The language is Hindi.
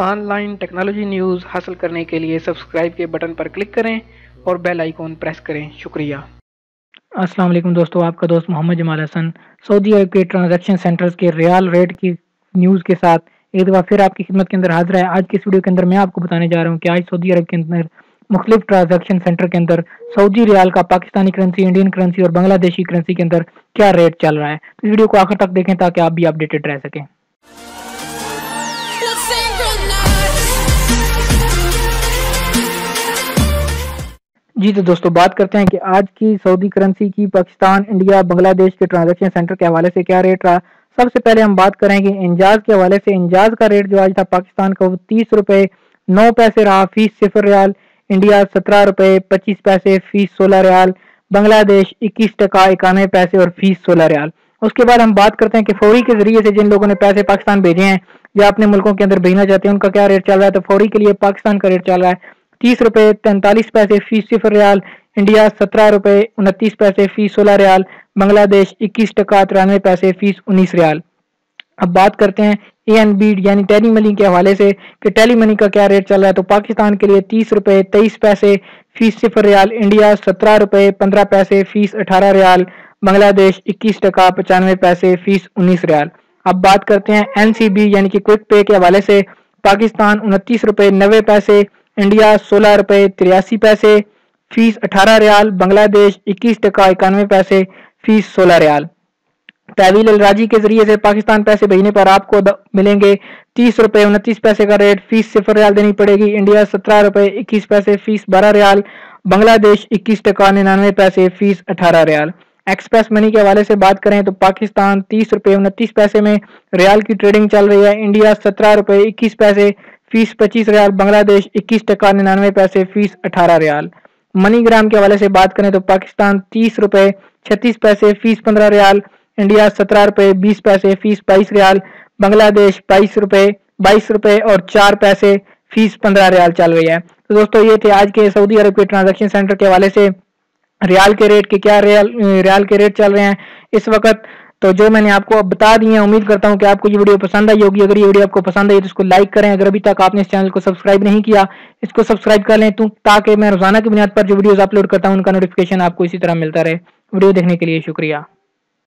ऑनलाइन टेक्नोलॉजी न्यूज़ हासिल करने के लिए सब्सक्राइब के बटन पर क्लिक करें और बेल आइकॉन प्रेस करें। शुक्रिया। अस्सलाम वालेकुम दोस्तों, आपका दोस्त मोहम्मद जमाल हसन सऊदी अरब के ट्रांजैक्शन सेंटर्स के रियाल रेट की न्यूज़ के साथ एक दफ़ा फिर आपकी खिदमत के अंदर हाजिर है। आज की इस वीडियो के अंदर मैं आपको बताने जा रहा हूँ कि आज सऊदी अरब के अंदर मुख्तलिफ ट्रांजैक्शन सेंटर के अंदर सऊदी रियाल का पाकिस्तानी करेंसी, इंडियन करेंसी और बांग्लादेशी करेंसी के अंदर क्या रेट चल रहा है। तो इस वीडियो को आखिर तक देखें ताकि आप भी अपडेटेड रह सकें। जी तो दोस्तों, बात करते हैं कि आज की सऊदी करेंसी की पाकिस्तान, इंडिया, बांग्लादेश के ट्रांजैक्शन सेंटर के हवाले से क्या रेट रहा। सबसे पहले हम बात करेंगे इंजाज के हवाले से। इंजाज का रेट जो आज था पाकिस्तान का वो 30 रुपए 9 पैसे रहा फीस 0 रियाल। इंडिया 17 रुपए 25 पैसे फीस 16 रियाल। बांग्लादेश 21 टका 91 पैसे और फीस 16 रियाल। उसके बाद हम बात करते हैं कि फौरी के जरिए से जिन लोगों ने पैसे पाकिस्तान भेजे हैं या अपने मुल्कों के अंदर भेजना चाहते हैं उनका क्या रेट चल रहा है। तो फौरी के लिए पाकिस्तान का रेट चल रहा है 30 रुपए 43 पैसे फीस 0 रियाल। इंडिया 17 रुपए 29 पैसे फीस 16 रियाल। बांग्लादेश 21 टका 93 पैसे फीस 19 रियाल। अब बात करते हैं ANB यानी टेली मनी के हवाले से कि टेली मनी का क्या रेट चल रहा है। तो पाकिस्तान के लिए 30 रुपए 23 पैसे फीस 0 रियाल। इंडिया 17 रुपए 15 पैसे फीस 18 रियाल। बांग्लादेश 21 टका 95 पैसे फीस 19 रियाल। अब बात करते हैं NCB यानी कि क्विक पे के हवाले से। पाकिस्तान 29 रुपए 90 पैसे, इंडिया 16 रुपए 83 पैसे फीस 18 रियाल। बांग्लादेश 21 टका 91 पैसे फीस 16 रियाल। तहवील अल राजी के जरिए से पाकिस्तान पैसे भेजने पर आपको मिलेंगे 30 रुपए 29 पैसे का रेट, फीस 0 रियाल देनी पड़ेगी। इंडिया 17 रुपए 21 पैसे फीस 12 रियाल। बांग्लादेश 21 टका 99 पैसे फीस 18 रियाल। एक्सप्रेस मनी के हवाले से बात करें तो पाकिस्तान 30 रुपए 29 पैसे में रियाल की ट्रेडिंग चल रही है। इंडिया 17 रुपए 21 पैसे फीस 25 रियाल। बांग्लादेश 21 टका 99 पैसे फीस 18 रियाल। मनीग्राम के हवाले से बात करें तो पाकिस्तान 30 रुपए 36 पैसे फीस 15 रियाल। इंडिया 17 रुपए 20 पैसे फीस 22 रियाल। बांग्लादेश 22 रुपए और 4 पैसे फीस 15 रियाल चल रही है। तो दोस्तों, ये थे आज के सऊदी अरब के ट्रांजैक्शन सेंटर के हवाले से रियाल के रेट के क्या रियाल के रेट चल रहे हैं इस वक्त। तो जो मैंने आपको बता दिए हैं, उम्मीद करता हूं कि आपको ये वीडियो पसंद आई होगी। अगर ये वीडियो आपको पसंद आई तो इसको लाइक करें। अगर अभी तक आपने इस चैनल को सब्सक्राइब नहीं किया, इसको सब्सक्राइब कर लें ताकि मैं रोजाना की बुनियाद पर जो वीडियोस अपलोड करता हूं उनका नोटिफिकेशन आपको इसी तरह मिलता रहे। वीडियो देखने के लिए शुक्रिया।